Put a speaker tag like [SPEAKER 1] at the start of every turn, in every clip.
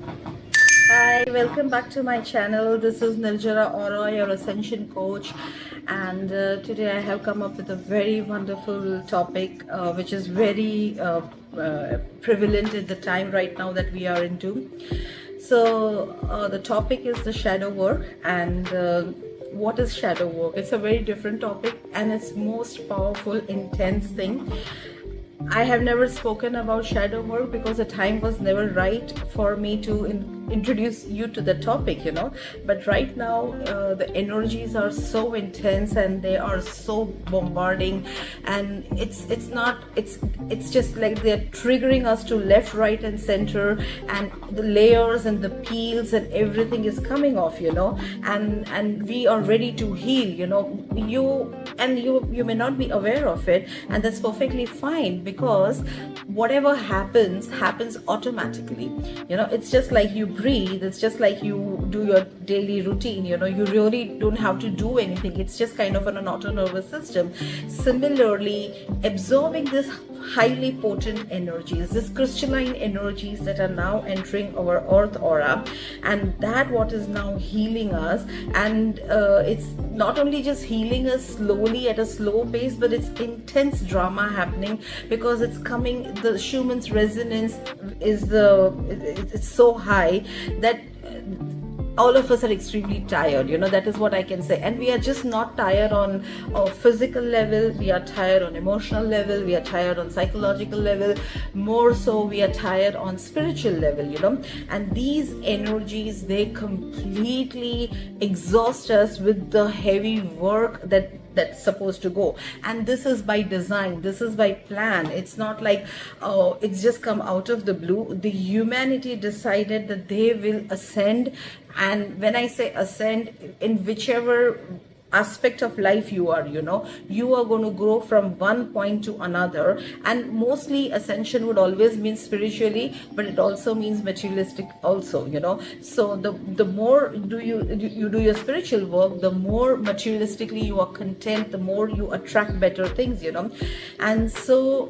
[SPEAKER 1] Hi, welcome back to my channel. This is Nyirjara Aura, your Ascension coach, and today I have come up with a very wonderful topic, which is very prevalent at the time right now that we are into. So the topic is the shadow work, and what is shadow work? It's a very different topic, and it's most powerful, intense thing. I have never spoken about shadow work because the time was never right for me to introduce you to the topic, But right now, the energies are so intense and they are so bombarding, and it's just like they're triggering us to left, right, and center, and the layers and the peels and everything is coming off, and we are ready to heal, you may not be aware of it, and that's perfectly fine because whatever happens automatically. It's just like you breathe, it's just like you do your daily routine. You really don't have to do anything. It's just kind of an auto nervous system. Similarly, absorbing this highly potent energies, this crystalline energies that are now entering our earth aura, and that what is now healing us. And it's not only just healing us slowly at a slow pace, but it's intense drama happening because it's coming, the Schumann's resonance is it's so high that all of us are extremely tired. That is what I can say. And we are just not tired on a physical level, we are tired on emotional level, we are tired on psychological level, more so we are tired on spiritual level. And these energies, they completely exhaust us with the heavy work that's supposed to go. And this is by design, this is by plan. It's not like it's just come out of the blue. The humanity decided that they will ascend, and when I say ascend, in whichever aspect of life you are, you are going to grow from one point to another. And mostly ascension would always mean spiritually, but it also means materialistic also. So the more you do your spiritual work, the more materialistically you are content, the more you attract better things. And so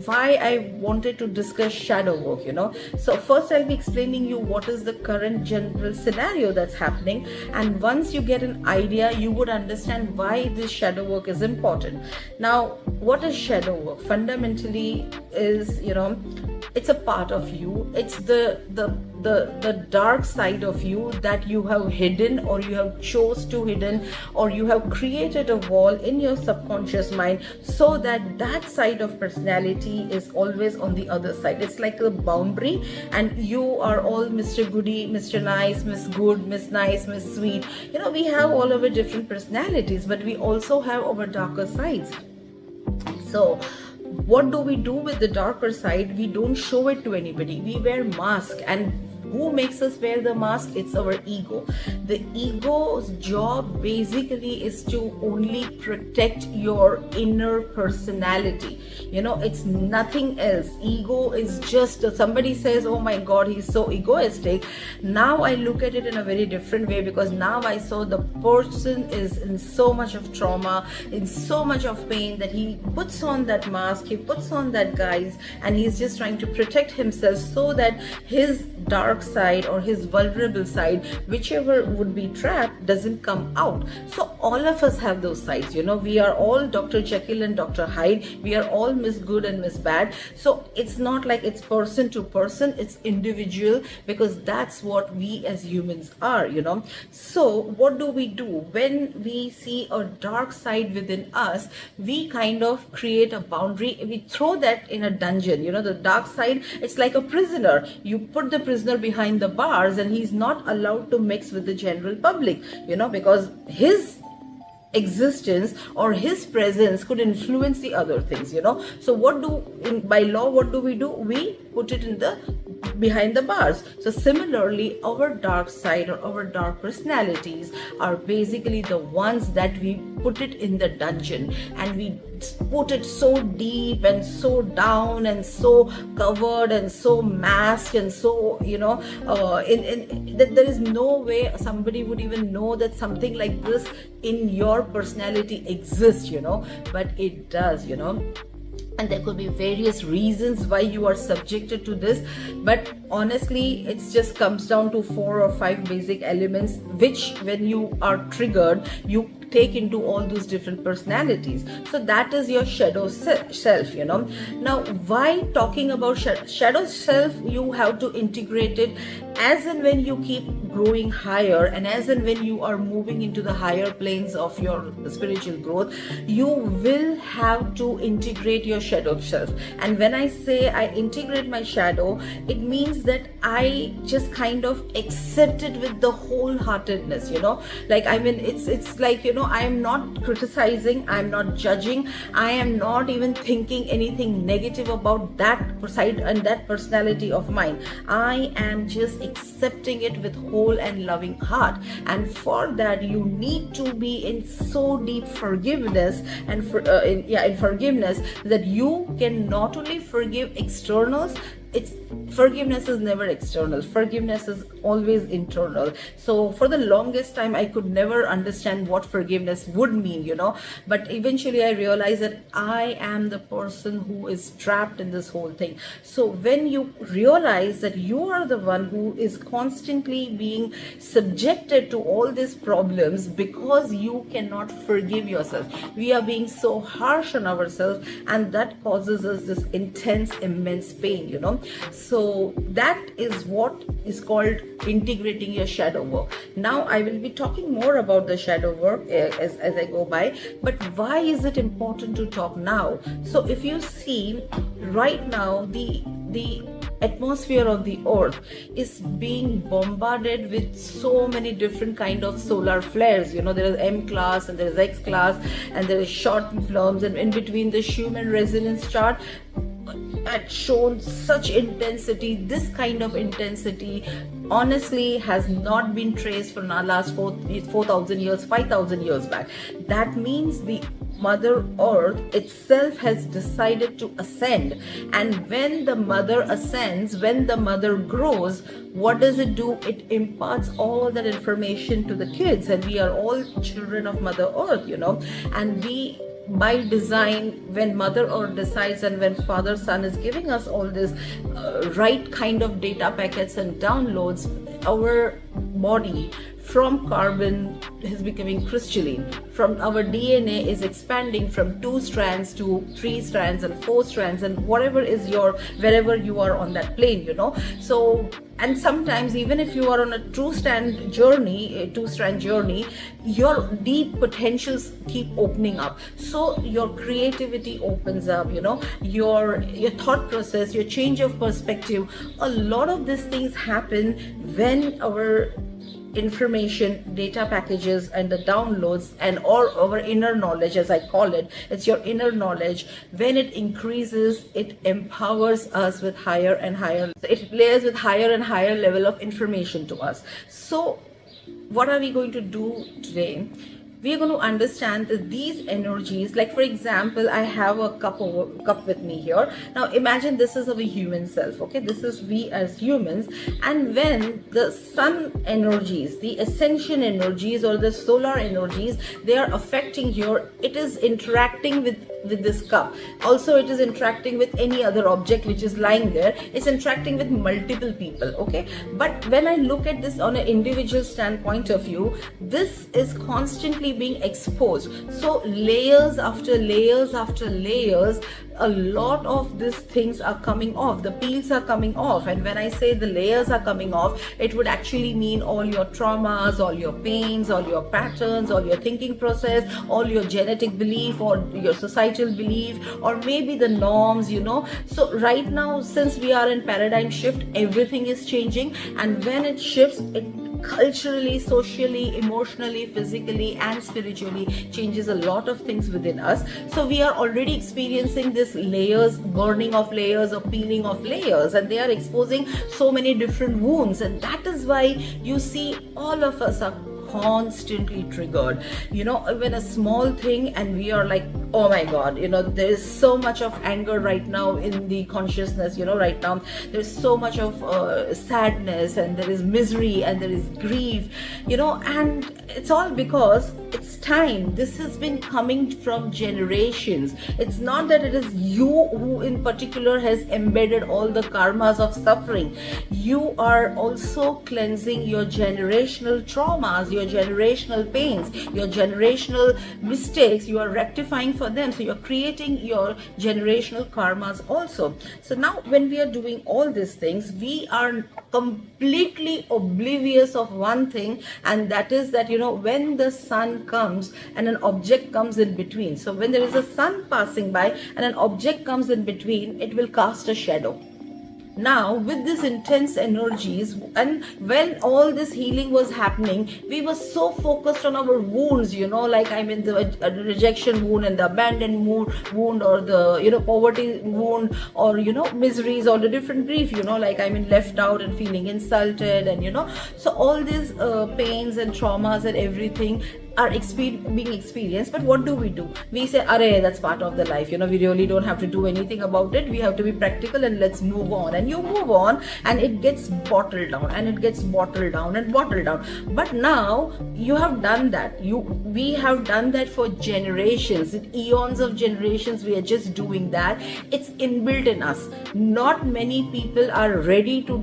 [SPEAKER 1] why I wanted to discuss shadow work. So first I'll be explaining you what is the current general scenario that's happening, and once you get an idea, you would understand why this shadow work is important. Now, what is shadow work? Fundamentally is, it's a part of you. It's the dark side of you that you have hidden, or you have chose to hidden, or you have created a wall in your subconscious mind so that side of personality is always on the other side. It's like a boundary, and you are all Mr. Goody, Mr. Nice, Miss Good, Miss Nice, Miss Sweet. We have all of our different personalities, but we also have our darker sides. So what do we do with the darker side? We don't show it to anybody. We wear masks. And who makes us wear the mask? It's our ego. The ego's job basically is to only protect your inner personality. It's nothing else. Ego is just, somebody says, oh my God, he's so egoistic. Now I look at it in a very different way, because now I saw the person is in so much of trauma, in so much of pain, that he puts on that mask, he puts on that guise, and he's just trying to protect himself so that his dark side or his vulnerable side, whichever would be trapped, doesn't come out. So all of us have those sides. We are all Dr. Jekyll and Dr. Hyde. We are all Miss Good and Miss Bad. So it's not like it's person to person, it's individual, because that's what we as humans are. So what do? When we see a dark side within us, we kind of create a boundary. We throw that in a dungeon. The dark side, it's like a prisoner. You put the prisoner behind the bars, and he's not allowed to mix with the general public, because his existence or his presence could influence the other things. So by law, what do? We put it in the behind the bars. So similarly, our dark side or our dark personalities are basically the ones that we put it in the dungeon, and we put it so deep and so down and so covered and so masked and so that there is no way somebody would even know that something like this in your personality exists, but it does. and there could be various reasons why you are subjected to this, but honestly it just comes down to 4 or 5 basic elements, which when you are triggered you take into all those different personalities. So that is your shadow self, you know. Now, why talking about shadow self? You have to integrate it as and when you keep growing higher, and as and when you are moving into the higher planes of your spiritual growth, you will have to integrate your shadow self. And when I say I integrate my shadow, it means that I just kind of accept it with the wholeheartedness, you know. Like, I mean, it's like, you know, I am not criticizing, I am not judging, I am not even thinking anything negative about that side and that personality of mine. I am just accepting it with whole and loving heart. And for that, you need to be in so deep forgiveness and in forgiveness, that you can not only forgive externals. Forgiveness is never external, forgiveness is always internal. So for the longest time I could never understand what forgiveness would mean, you know, but eventually I realized that I am the person who is trapped in this whole thing. So when you realize that you are the one who is constantly being subjected to all these problems because you cannot forgive yourself, we are being so harsh on ourselves, and that causes us this intense, immense pain, you know. So that is what is called integrating your shadow work. Now I will be talking more about the shadow work as I go by, but why is it important to talk now? So if you see right now, the atmosphere of the earth is being bombarded with so many different kind of solar flares, you know. There is M class and there is X class and there is short films, and in between the Schumann resonance chart had shown such intensity. This kind of intensity honestly has not been traced for the last 4,000 years, 5,000 years back. That means the Mother Earth itself has decided to ascend, and when the mother ascends, when the mother grows, what does it do? It imparts all that information to the kids, and we are all children of Mother Earth, you know. And we, by design, when Mother Earth decides and when Father Sun is giving us all this right kind of data packets and downloads, our body from carbon is becoming crystalline, from our DNA is expanding from 2 strands to 3 strands and 4 strands, and whatever is your, wherever you are on that plane, you know. So, and sometimes even if you are on a 2-strand journey, your deep potentials keep opening up. So your creativity opens up, you know, your thought process, your change of perspective. A lot of these things happen when our information, data packages and the downloads and all our inner knowledge, as I call it, it's your inner knowledge. When it increases, it empowers us with higher and higher, it layers with higher and higher level of information to us. So what are we going to do today? We are going to understand that these energies, like for example, I have a cup with me here. Now imagine this is our human self, okay? This is we as humans, and when the sun energies, the ascension energies or the solar energies, they are affecting here, it is interacting with this cup. Also it is interacting with any other object which is lying there. It's interacting with multiple people, okay? But when I look at this on an individual standpoint of view, this is constantly being exposed. So layers after layers after layers, a lot of these things are coming off, the peels are coming off. And when I say the layers are coming off, it would actually mean all your traumas, all your pains, all your patterns, all your thinking process, all your genetic belief or your societal belief, or maybe the norms, you know. So right now, since we are in paradigm shift, everything is changing, and when it shifts, it culturally, socially, emotionally, physically and spiritually changes a lot of things within us. So we are already experiencing this layers, burning of layers or peeling of layers, and they are exposing so many different wounds. And that is why you see all of us are constantly triggered, you know, when a small thing, and we are like, oh my god, you know, there is so much of anger right now in the consciousness, you know. Right now there's so much of sadness, and there is misery, and there is grief, you know, and it's all because it's time. This has been coming from generations. It's not that it is you who in particular has embedded all the karmas of suffering. You are also cleansing your generational traumas, your generational pains, your generational mistakes. You are rectifying for them. So you're creating your generational karmas also. So now when we are doing all these things, we are completely oblivious of one thing, and that is that, when the sun comes and an object comes in between, so when there is a sun passing by and an object comes in between, it will cast a shadow. Now with these intense energies, and when all this healing was happening, we were so focused on our wounds, like the rejection wound and the abandoned wound, or the poverty wound, or miseries, or the different grief, left out and feeling insulted, and so all these pains and traumas and everything are being experienced. But what do? We say, "Arey, that's part of the life, we really don't have to do anything about it. We have to be practical and let's move on." And you move on, and it gets bottled down, and it gets bottled down and bottled down. But now you have done that. We have done that for generations, in eons of generations. We are just doing that. It's inbuilt in us. Not many people are ready to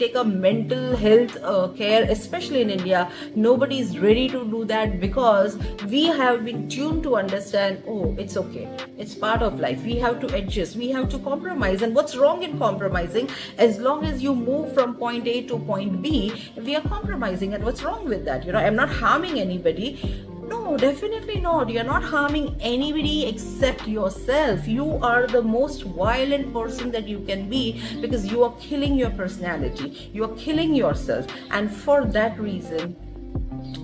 [SPEAKER 1] take a mental health care, especially in India. Nobody is ready to do that, because we have been tuned to understand, oh, it's okay, it's part of life, we have to adjust, we have to compromise. And what's wrong in compromising? As long as you move from point A to point B, we are compromising. And what's wrong with that? I'm not harming anybody. No, definitely not. You're not harming anybody except yourself. You are the most violent person that you can be, because you are killing your personality, you are killing yourself. And for that reason,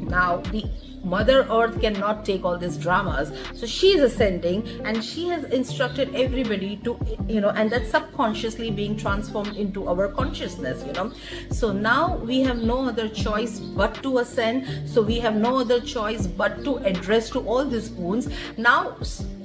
[SPEAKER 1] now the Mother Earth cannot take all these dramas. So she is ascending, and she has instructed everybody to, and that's subconsciously being transformed into our consciousness, So now we have no other choice but to ascend. So we have no other choice but to address to all these wounds. Now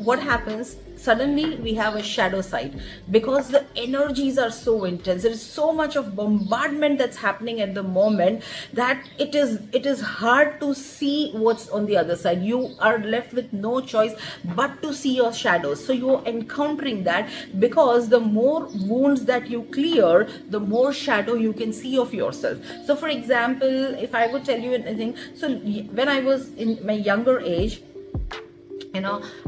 [SPEAKER 1] what happens? Suddenly we have a shadow side, because the energies are so intense. There is so much of bombardment that's happening at the moment that it is hard to see what's on the other side. You are left with no choice but to see your shadows. So you're encountering that, because the more wounds that you clear, the more shadow you can see of yourself. So for example, if I would tell you anything, so when I was in my younger age,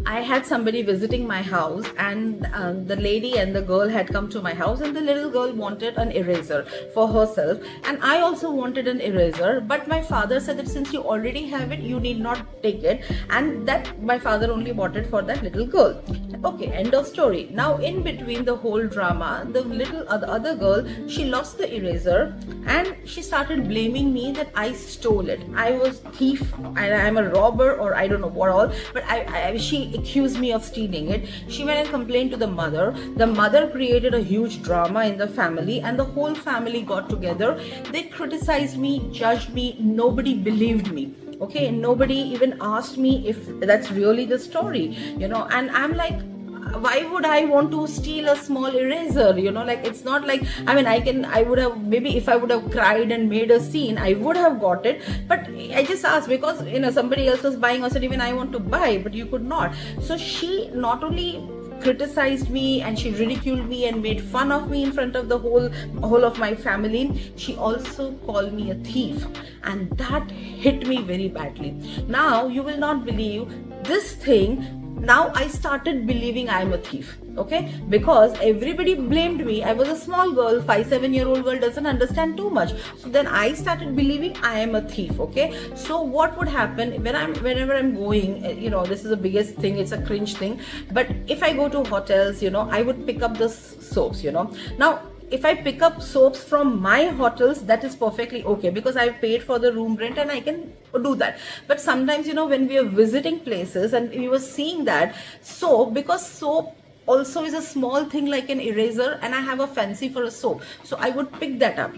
[SPEAKER 1] I had somebody visiting my house, and the lady and the girl had come to my house, and the little girl wanted an eraser for herself, and I also wanted an eraser. But my father said that since you already have it, you need not take it, and that my father only bought it for that little girl. Okay, end of story. Now in between the whole drama, the other girl, she lost the eraser, and she started blaming me that I stole it. I was thief, and I'm a robber, or I don't know what all, but she accused me of stealing it. She went and complained to the mother. The mother created a huge drama in the family, and the whole family got together. They criticized me, judged me. Nobody believed me. Okay, nobody even asked me if that's really the story, and I'm like, why would I want to steal a small eraser? It's not like, I would have, maybe if I would have cried and made a scene, I would have got it. But I just asked because, somebody else was buying, or said even I want to buy, but you could not. So she not only criticized me, and she ridiculed me and made fun of me in front of the whole of my family, she also called me a thief, and that hit me very badly. Now you will not believe this thing. Now I started believing I am a thief, okay, because everybody blamed me. I was a small girl, 5-7-year-old girl, doesn't understand too much. So then I started believing I am a thief, okay. So what would happen whenever I'm going, this is the biggest thing, it's a cringe thing, but if I go to hotels, I would pick up the soaps, Now if I pick up soaps from my hotels, that is perfectly okay, because I've paid for the room rent and I can do that. But sometimes, when we are visiting places and we were seeing that soap, because soap also is a small thing like an eraser, and I have a fancy for a soap, so I would pick that up,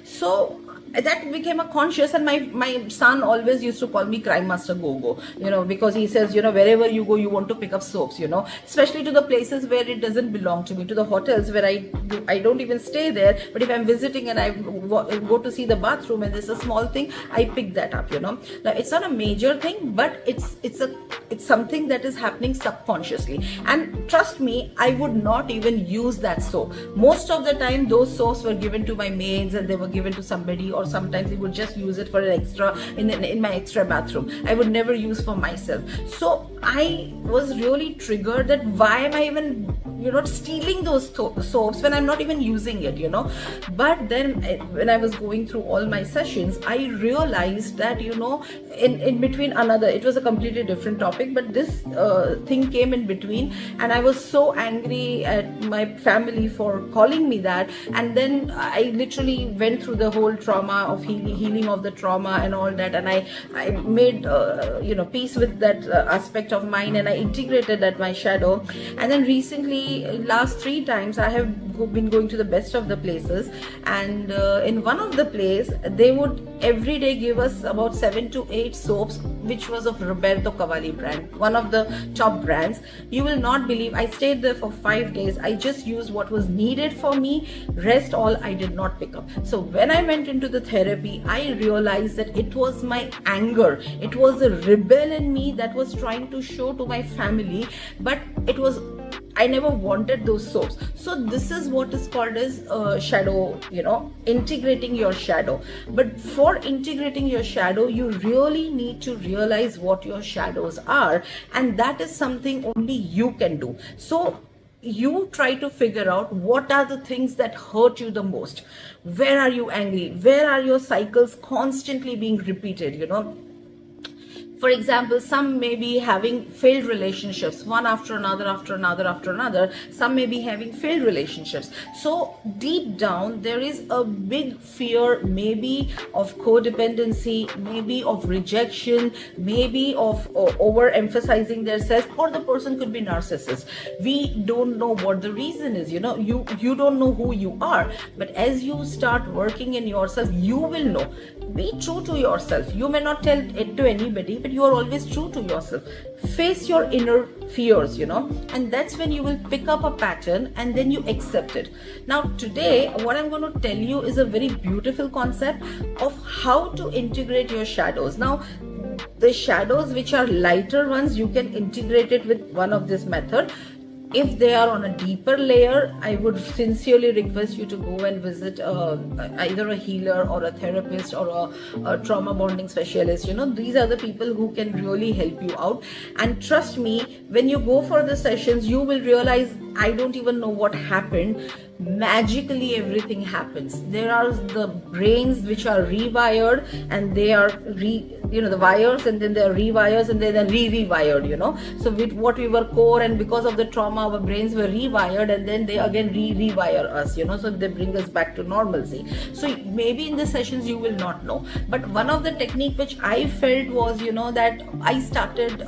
[SPEAKER 1] So that became a conscious. And my son always used to call me crime master go, because he says, wherever you go, you want to pick up soaps, especially to the places where it doesn't belong to me, to the hotels where I don't even stay there, but if I'm visiting and I go to see the bathroom and there's a small thing, I pick that up. Now it's not a major thing, but it's something that is happening subconsciously. And trust me, I would not even use that soap. Most of the time those soaps were given to my maids, and they were given to somebody, or sometimes we would just use it for an extra in my extra bathroom. I would never use for myself. So I was really triggered that why am I even stealing those soaps when I'm not even using it, But then when I was going through all my sessions, I realized that in between another, it was a completely different topic, but this thing came in between, and I was so angry at my family for calling me that. And then I literally went through the whole trauma of healing of the trauma and all that, and I made peace with that aspect of mine, and I integrated that my shadow. And then recently, last 3 times, I have been going to the best of the places, and in one of the place, they would every day give us about 7 to 8 soaps, which was of Roberto Cavalli brand, one of the top brands. You will not believe, I stayed there for 5 days. I just used what was needed for me. Rest all I did not pick up. So when I went into the therapy, I realized that it was my anger. It was a rebel in me that was trying to show to my family, but I never wanted those soaps. So this is what is called as shadow, integrating your shadow. But for integrating your shadow, you really need to realize what your shadows are, and that is something only you can do. So you try to figure out what are the things that hurt you the most. Where are you angry? Where are your cycles constantly being repeated, For example, some may be having failed relationships, one after another, after another, after another. Some may be having failed relationships. So deep down, there is a big fear, maybe of codependency, maybe of rejection, maybe of overemphasizing themselves, or the person could be narcissist. We don't know what the reason is, you don't know who you are. But as you start working in yourself, you will know. Be true to yourself. You may not tell it to anybody, but you are always true to yourself. Face your inner fears, and that's when you will pick up a pattern, and then you accept it. Now today, what I'm going to tell you is a very beautiful concept of how to integrate your shadows. Now, the shadows which are lighter ones, you can integrate it with one of this method. If they are on a deeper layer, I would sincerely request you to go and visit either a healer or a therapist or a trauma bonding specialist. These are the people who can really help you out. And trust me, when you go for the sessions, you will realize, I don't even know what happened. Magically everything happens. There are the brains which are rewired, and they are the wires, and then they are rewires, and then they're rewired. So with what we were core, and because of the trauma, our brains were rewired, and then they again rewire us, so they bring us back to normalcy. So maybe in the sessions you will not know, but one of the technique which I felt was that I started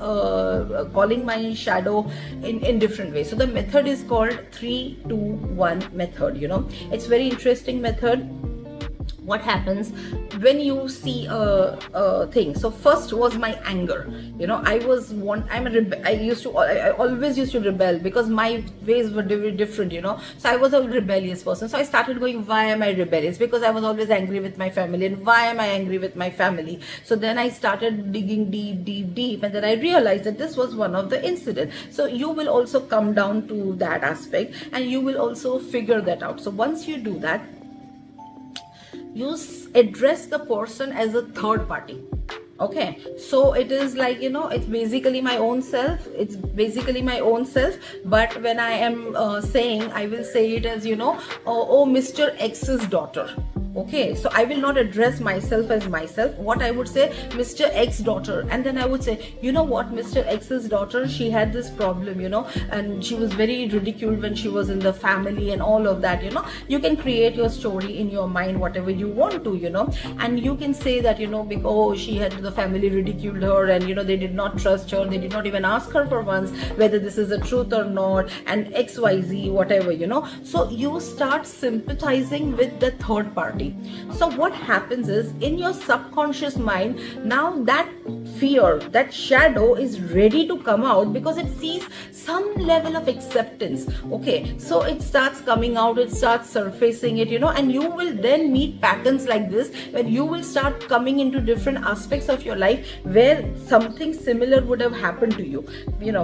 [SPEAKER 1] calling my shadow in different ways. So the method is called 3-2-1 method. It's very interesting method. What happens when you see a thing? So first was my anger. I always used to rebel because my ways were very different. So I was a rebellious person. So I started going, why am I rebellious? Because I was always angry with my family. And why am I angry with my family? So then I started digging deep, and then I realized that this was one of the incidents. So you will also come down to that aspect, and you will also figure that out. So once you do that, you address the person as a third party. Okay, so it is like, it's basically my own self. But when I am saying, I will say it as, oh, Mr. X's daughter. Okay, so I will not address myself as myself. What I would say, Mr. X daughter, and then I would say, what, Mr. X's daughter, she had this problem, and she was very ridiculed when she was in the family and all of that. You can create your story in your mind, whatever you want to, and you can say that, because she had the family ridiculed her, and they did not trust her, they did not even ask her for once whether this is the truth or not, and XYZ, whatever. So you start sympathizing with the third party. body. So what happens is, in your subconscious mind, now that fear, that shadow is ready to come out because it sees some level of acceptance. Okay, so it starts coming out, it starts surfacing it, and you will then meet patterns like this, when you will start coming into different aspects of your life where something similar would have happened to you.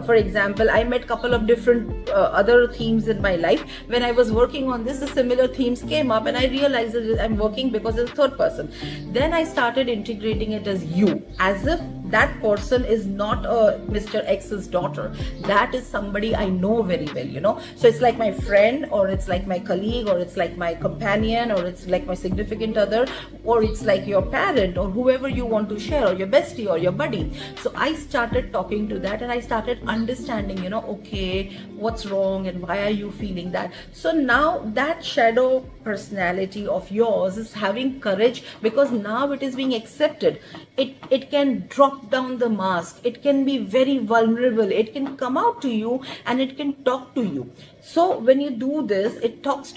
[SPEAKER 1] For example, I met a couple of different other themes in my life. When I was working on this, the similar themes came up, and I realized that I'm working because it's third person. Then I started integrating it as you, as if that person is not a Mr. X's daughter. That is somebody I know very well, So it's like my friend, or it's like my colleague, or it's like my companion, or it's like my significant other, or it's like your parent, or whoever you want to share, or your bestie, or your buddy. So I started talking to that, and I started understanding, okay, what's wrong and why are you feeling that. So now that shadow personality of yours is having courage, because now it is being accepted. It can drop down the mask, it can be very vulnerable, it can come out to you, and it can talk to you. So when you do this, it talks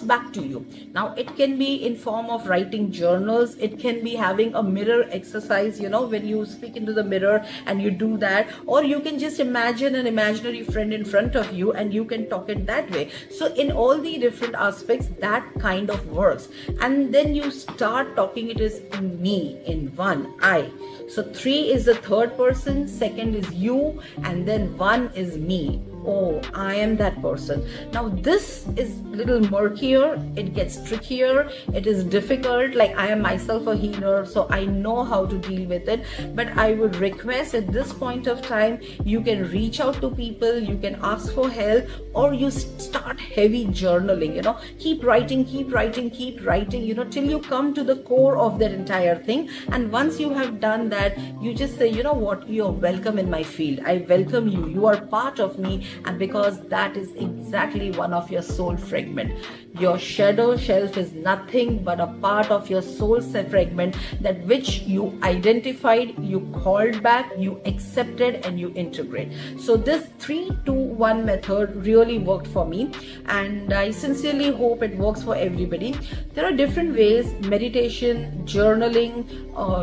[SPEAKER 1] back to you. Now it can be in form of writing journals, it can be having a mirror exercise, when you speak into the mirror and you do that, or you can just imagine an imaginary friend in front of you and you can talk it that way. So in all the different aspects, that kind of works. And then you start talking it as me, in one, I. So 3 is the third person, second is you, and then 1 is me. Oh, I am that person. Now this is little murkier, it gets trickier, it is difficult. Like, I am myself a healer, so I know how to deal with it. But I would request, at this point of time, you can reach out to people, you can ask for help, or you start heavy journaling, keep writing, till you come to the core of that entire thing. And once you have done that, you just say, you know what, you're welcome in my field, I welcome you, you are part of me. And because that is exactly one of your soul fragment. Your shadow shelf is nothing but a part of your soul fragment, that which you identified, you called back, you accepted, and you integrate. So this 3-2-1 method really worked for me, and I sincerely hope it works for everybody. There are different ways: meditation, journaling,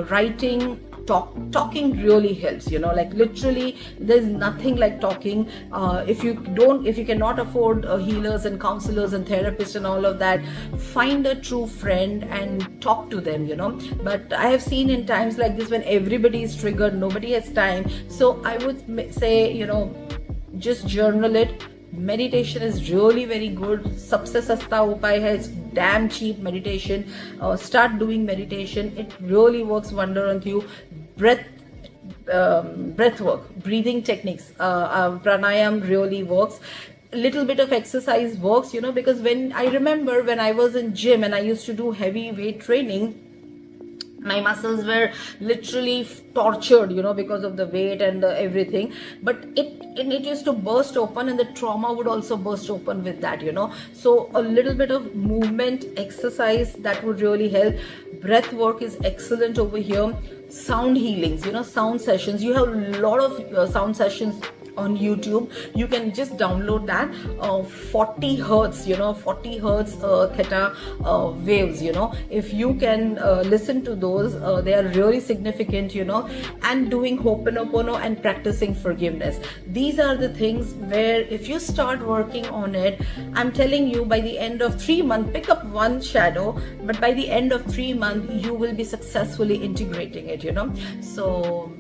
[SPEAKER 1] writing. Talking really helps, like literally there's nothing like talking. If you cannot afford healers and counselors and therapists and all of that, find a true friend and talk to them, But I have seen in times like this, when everybody is triggered, nobody has time. So I would say, just journal it. Meditation is really very good. Sabse sasta upay hai, it's damn cheap meditation. Start doing meditation, it really works wonder on you. Breath work, breathing techniques, pranayam really works. Little bit of exercise works, because when I remember when I was in gym and I used to do heavy weight training, my muscles were literally tortured, because of the weight and everything. But it used to burst open, and the trauma would also burst open with that, So a little bit of movement, exercise, that would really help. Breath work is excellent over here. Sound healings, sound sessions. You have a lot of sound sessions on YouTube. You can just download that. 40 hertz, 40 hertz theta waves, if you can listen to those, they are really significant, and doing Ho'oponopono and practicing forgiveness. These are the things where if you start working on it, I'm telling you, by the end of 3 months, pick up one shadow, but by the end of 3 months, you will be successfully integrating it, So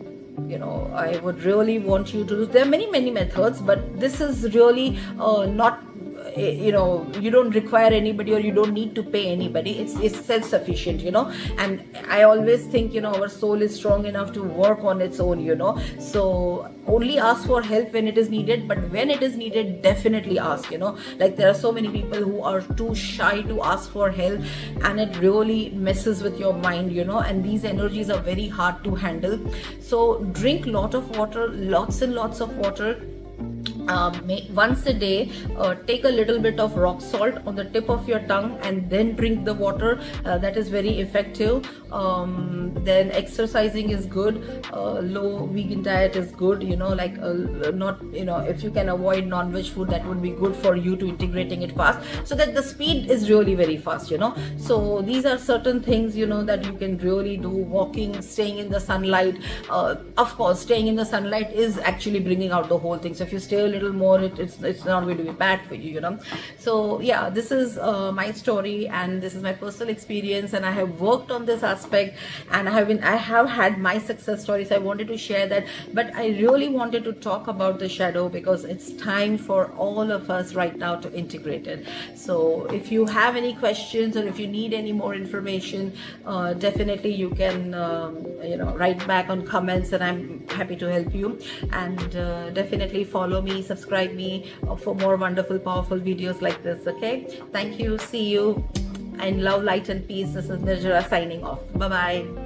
[SPEAKER 1] I would really want you to do. There are many methods, but this is really not, you don't require anybody, or you don't need to pay anybody. It's self-sufficient, and I always think, our soul is strong enough to work on its own, so only ask for help when it is needed, but when it is needed, definitely ask, like there are so many people who are too shy to ask for help, and it really messes with your mind, and these energies are very hard to handle. So drink lot of water, lots and lots of water. once a day, take a little bit of rock salt on the tip of your tongue and then drink the water. That is very effective. Then exercising is good. Low vegan diet is good, like not, if you can avoid non-veg food, that would be good for you to integrating it fast, so that the speed is really very fast. So these are certain things that you can really do. Walking, staying in the sunlight. Of course, staying in the sunlight is actually bringing out the whole thing. So if you stay a little more, it's not going to be bad for you. So yeah, this is my story, and this is my personal experience, and I have worked on this aspect, and I have had my success stories. I wanted to share that, but I really wanted to talk about the shadow because it's time for all of us right now to integrate it. So if you have any questions, or if you need any more information, definitely you can write back on comments, and I'm happy to help you. And definitely follow me, subscribe me for more wonderful, powerful videos like this. Okay, thank you. See you in love, light and peace. This is Nyirjara signing off. Bye bye.